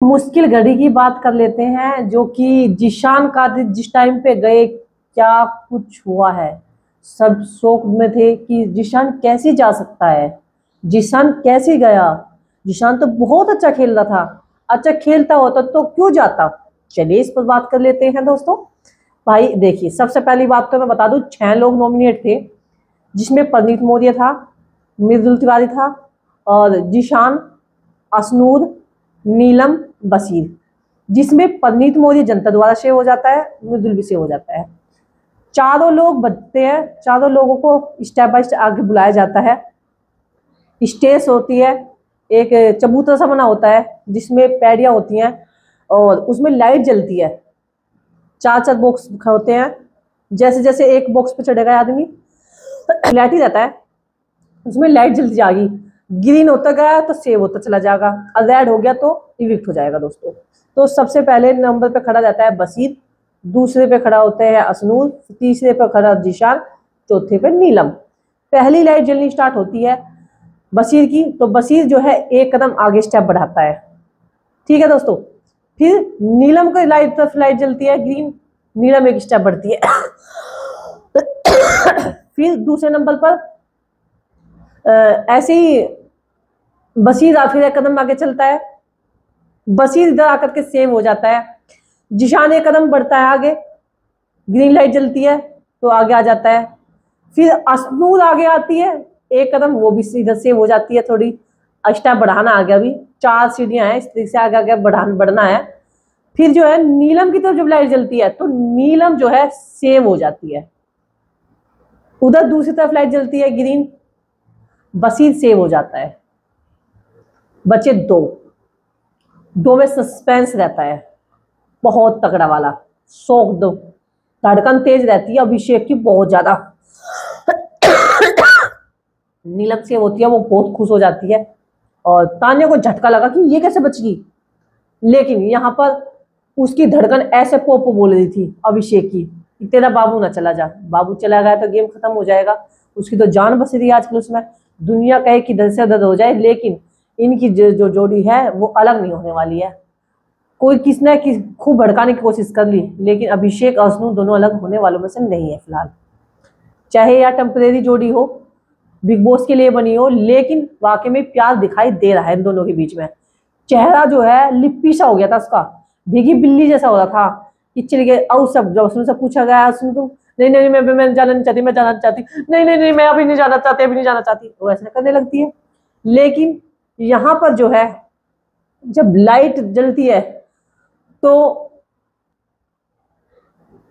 मुश्किल घड़ी की बात कर लेते हैं, जो कि जीशान कादिर जिस टाइम पे गए, क्या कुछ हुआ है। सब शौक में थे कि जीशान कैसे जा सकता है, जीशान कैसे गया। जीशान तो बहुत अच्छा खेल रहा था, अच्छा खेलता होता तो क्यों जाता। चलिए इस पर बात कर लेते हैं दोस्तों। भाई देखिए, सबसे पहली बात तो मैं बता दूं, 6 लोग नॉमिनेट थे, जिसमें परनीत मौर्य था, मृदुल तिवारी था, और जीशान, असनूर, नीलम, बशीर। जिसमें परनीत मौर्य जनता द्वारा सेव हो जाता है, मृदुल भी सेव हो जाता है। चारों लोग बचते हैं, चारों लोगों को स्टेप बाय स्टेप आगे बुलाया जाता है। स्टेज होती है, एक चबूतरा सा बना होता है जिसमें पैड़ियां होती हैं और उसमें लाइट जलती है। 4-4 बॉक्स होते हैं, जैसे जैसे एक बॉक्स पे चढ़ेगा आदमी लाइट ही रहता है, उसमें लाइट जलती जाएगी। ग्रीन होता गया तो सेव होता चला जाएगा, और रेड हो गया तो इविक्ट हो जाएगा दोस्तों। तो सबसे पहले नंबर पे खड़ा जाता है बशीर, दूसरे पे खड़ा होते हैं असनूर, तीसरे पे खड़ा जीशान, चौथे पे नीलम। पहली लाइट जलनी स्टार्ट होती है बशीर की, तो बशीर जो है एक कदम आगे स्टेप बढ़ाता है। ठीक है दोस्तों। फिर नीलम की लाइट तरफ लाइट जलती है ग्रीन, नीलम एक स्टेप बढ़ती है। फिर दूसरे नंबर पर ऐसे ही बशीर फिर एक कदम आगे चलता है, बशीर इधर आकर के सेव हो जाता है। जिशान एक कदम बढ़ता है आगे, ग्रीन लाइट जलती है तो आगे आ जाता है। फिर असनूर आगे आती है एक कदम, वो भी इधर सेव हो जाती है। थोड़ी स्टेप बढ़ाना आ गया, अभी 4 सीढ़ियां हैं, इस तरीके से आगे आगे बढ़ना है। फिर जो है नीलम की तरफ जब लाइट जलती है तो नीलम जो है सेव हो जाती है। उधर दूसरी तरफ लाइट जलती है ग्रीन, बशीर सेव हो जाता है। बचे दो में सस्पेंस रहता है बहुत तगड़ा वाला, शौक दो, धड़कन तेज रहती है अभिषेक की बहुत ज्यादा। नीलम सेव होती है, वो बहुत खुश हो जाती है और तान्या को झटका लगा कि ये कैसे बच गई। लेकिन यहाँ पर उसकी धड़कन ऐसे पोप बोल रही थी अभिषेक की, तेरा बाबू ना चला जा, बाबू चला गया तो गेम खत्म हो जाएगा। उसकी तो जान बच रही है आजकल उसमें, दुनिया कहे कि दर से दर्द हो जाए, लेकिन इनकी जो जोड़ी है वो अलग नहीं होने वाली है। कोई किसने खूब भड़काने की कोशिश कर ली, लेकिन अभिषेक और असनू दोनों अलग होने वालों में से नहीं है फिलहाल। चाहे या टेम्परेरी जोड़ी हो, बिग बॉस के लिए बनी हो, लेकिन वाकई में प्यार दिखाई दे रहा है इन दोनों के बीच में। चेहरा जो है लिप्पी सा हो गया था उसका, भीगी बिल्ली जैसा हो रहा था कि चल गए। और सब जब उसमें से पूछा गया सुन तुम, नहीं नहीं मैं जाना नहीं चाहती, मैं जाना चाहती, नहीं नहीं नहीं मैं अभी नहीं जाना चाहती, अभी नहीं जाना चाहती, वो ऐसा करने लगती है। लेकिन यहाँ पर जो है जब लाइट जलती है तो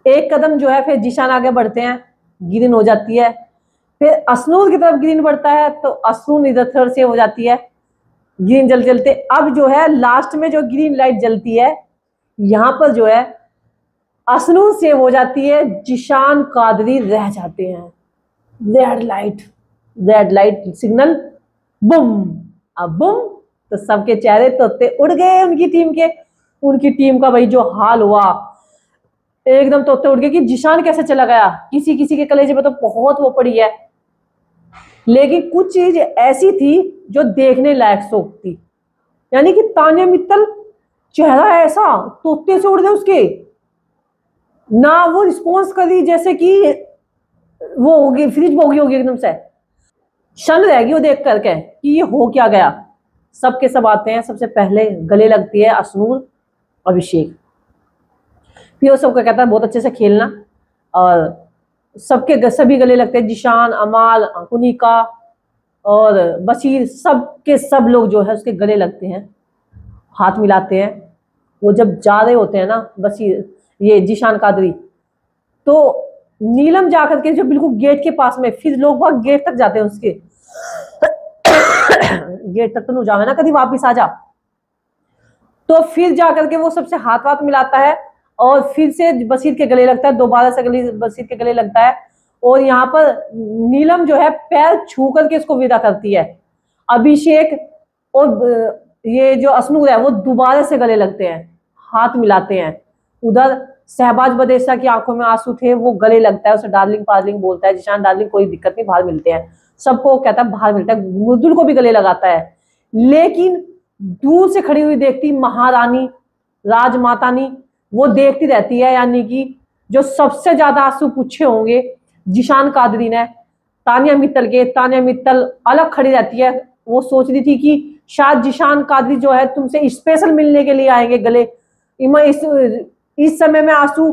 एक कदम जो है फिर जीशान आगे बढ़ते हैं, ग्रीन हो जाती है। फिर असनूर की तरफ ग्रीन बढ़ता है तो असनूर इधर थर्ड से हो जाती है, ग्रीन जलते जलते। अब जो है लास्ट में जो ग्रीन लाइट जलती है, यहां पर जो है असनूर सेव हो जाती है, जीशान कादरी रह जाते हैं। Red light signal, Bum. अब बुम तो सबके चेहरे तोते उड़ गए उनकी टीम का भाई जो हाल हुआ, एकदम तोते उड़ गए कि जीशान कैसे चला गया। किसी किसी के कलेजे पे तो बहुत वो पड़ी है, लेकिन कुछ चीज ऐसी थी जो देखने लायक शौक थी। यानी कि तान्या मित्तल चेहरा ऐसा तोते से उड़ गए उसके, ना वो रिस्पॉन्स करी जैसे कि वो होगी फ्रिज होगी एकदम से शन रहेगी वो देख करके कि ये हो क्या गया। सबके सब आते हैं, सबसे पहले गले लगती है असनूर अभिषेक। फिर वो सबको कहता है बहुत अच्छे से खेलना, और सबके सभी गले लगते हैं, जिशान, अमाल, कुनिका और बशीर, सबके सब लोग जो है उसके गले लगते हैं, हाथ मिलाते हैं। वो जब जा रहे होते हैं ना बशीर, ये जीशान कादरी, तो नीलम जाकर के जो बिल्कुल गेट के पास में, फिर लोग वहां गेट तक जाते हैं उसके गेट तक तो नहीं जावे ना कभी वापिस आ जा। तो फिर जाकर के वो सबसे हाथ वाथ मिलाता है और फिर से बशीर के गले लगता है, दोबारा से बशीर के गले लगता है। और यहाँ पर नीलम जो है पैर छू करके इसको विदा करती है। अभिषेक और ये जो असनूर है वो दोबारा से गले लगते हैं, हाथ मिलाते हैं। उधर शहबाज बदेशा की आंखों में आंसू थे, वो गले लगता है, उसे डार्लिंग पार्लिंग बोलता है। जिशान डार्लिंग कोई दिक्कत नहीं, बाहर मिलते हैं, सबको कहता है बाहर मिलता है। मृदुल को भी गले लगाता है। लेकिन दूर से खड़ी हुई देखती महारानी राजमातानी वो देखती रहती है, यानी कि जो सबसे ज्यादा आंसू पूछे होंगे जिशान कादरी ने तानिया मित्तल के। तानिया मित्तल अलग खड़ी रहती है, वो सोच रही थी कि शायद जिशान कादरी जो है तुमसे स्पेशल मिलने के लिए आएंगे गले। इस समय में आंसू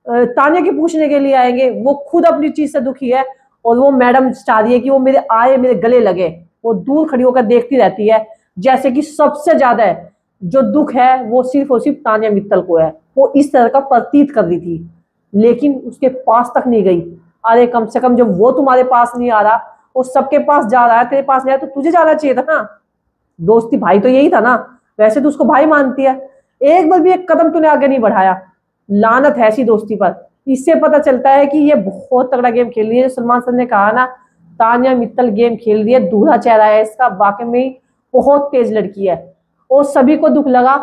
तानिया के पूछने के लिए आएंगे। वो खुद अपनी चीज से दुखी है और वो मैडम चाह रही है कि वो मेरे आए मेरे गले लगे। वो दूर खड़ी होकर देखती रहती है, जैसे कि सबसे ज्यादा जो दुख है वो सिर्फ और सिर्फ तानिया मित्तल को है। वो इस तरह का प्रतीत कर रही थी, लेकिन उसके पास तक नहीं गई। अरे कम से कम जब वो तुम्हारे पास नहीं आ रहा, वो सबके पास जा रहा है, तेरे पास नहीं आया तो तुझे जाना चाहिए था ना। दोस्ती भाई तो यही था ना, वैसे तो उसको भाई मानती है, एक बार भी एक कदम तूने आगे नहीं बढ़ाया। लानत है ऐसी दोस्ती पर। इससे पता चलता है कि ये बहुत तगड़ा गेम खेल रही है। सलमान सर ने कहा ना, तानिया मित्तल गेम खेल रही है, दूल्हा चेहरा है इसका, वाकई में बहुत तेज लड़की है। और सभी को दुख लगा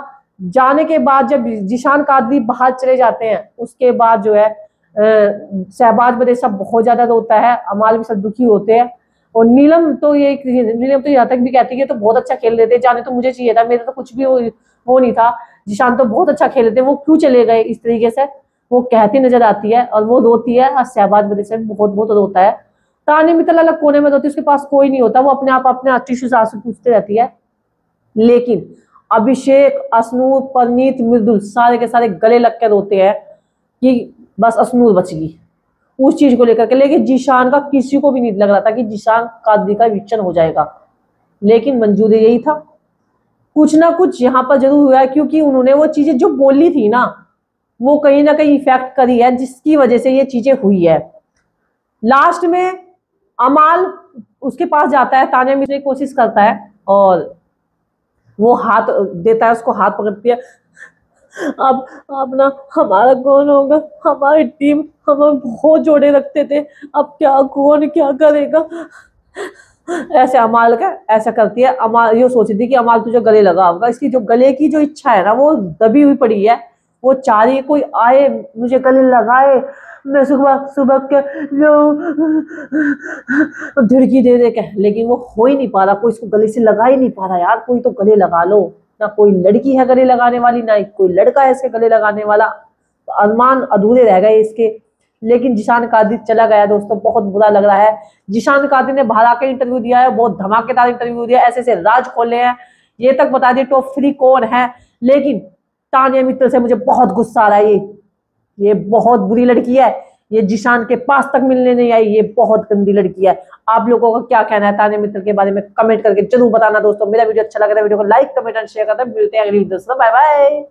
जाने के बाद, जब जिशान कादरी बाहर चले जाते हैं उसके बाद जो है शहबाज बदे सब बहुत ज्यादा रोता है, अमाल भी सब दुखी होते हैं। और नीलम तो यहाँ तक भी कहती है तो बहुत अच्छा खेल रहे थे, जाने तो मुझे चाहिए था, मेरे तो कुछ भी वो नहीं था, जिशान तो बहुत अच्छा खेल रहे थे, वो क्यों चले गए इस तरीके से, वो कहती नजर आती है और वो रोती है। और शहबाज बदे से बहुत बहुत रोता है। तानिया मित्तल अलग कोने में रोती है, उसके पास कोई नहीं होता, वो अपने आप अपने टिश्यू से आंसू पूछती रहती है। लेकिन अभिषेक, असनूर, परनीत, मृदुल सारे के सारे गले लग के रोते हैं कि बस असनूर बच गई उस चीज को लेकर के। लेकिन जिशान का किसी को भी नहीं लग रहा था कि जिशान कादरी का विक्शन हो जाएगा, लेकिन मंजूर यही था। कुछ ना कुछ यहाँ पर जरूर हुआ है, क्योंकि उन्होंने वो चीजें जो बोली थी ना, वो कहीं ना कहीं इफेक्ट करी है, जिसकी वजह से ये चीजें हुई है। लास्ट में अमाल उसके पास जाता है, तानिया मिर्जा की कोशिश करता है और वो हाथ देता है, उसको हाथ पकड़ती है। अब ना हमारा कौन होगा, हमारी टीम हमें बहुत जोड़े रखते थे, अब क्या कौन क्या करेगा। ऐसे अमाल का ऐसा करती है। अमाल ये सोची थी कि अमाल तुझे गले लगा होगा, इसकी जो गले की जो इच्छा है ना वो दबी हुई पड़ी है। वो चाह रही है कोई आए मुझे गले लगाए, मैं सुबह सुबह के धिड़की दे दे के, लेकिन वो हो ही नहीं पा रहा, कोई इसको गले से लगा ही नहीं पा रहा। यार कोई तो गले लगा लो, ना कोई लड़की है गले लगाने वाली, ना कोई लड़का है इसके गले लगाने वाला। अरमान अधूरे रह गए इसके। लेकिन जिशान कादरी चला गया दोस्तों, बहुत बुरा लग रहा है। जिशान कादरी ने बाहर आकर इंटरव्यू दिया है, बहुत धमाकेदार इंटरव्यू दिया, ऐसे ऐसे राज खोले हैं, ये तक बता दिए टॉप 3 कौन है। लेकिन तानिया मित्तल से मुझे बहुत गुस्सा आ रहा है। ये बहुत बुरी लड़की है, ये जिशान के पास तक मिलने नहीं आई, ये बहुत गंदी लड़की है। आप लोगों का क्या कहना है तानिया मित्तल के बारे में, कमेंट करके जरूर बताना दोस्तों। मेरा वीडियो अच्छा लगा था, वीडियो को लाइक कमेंट एंड शेयर करना। मिलते हैं अगली वीडियो में, बाय बाय।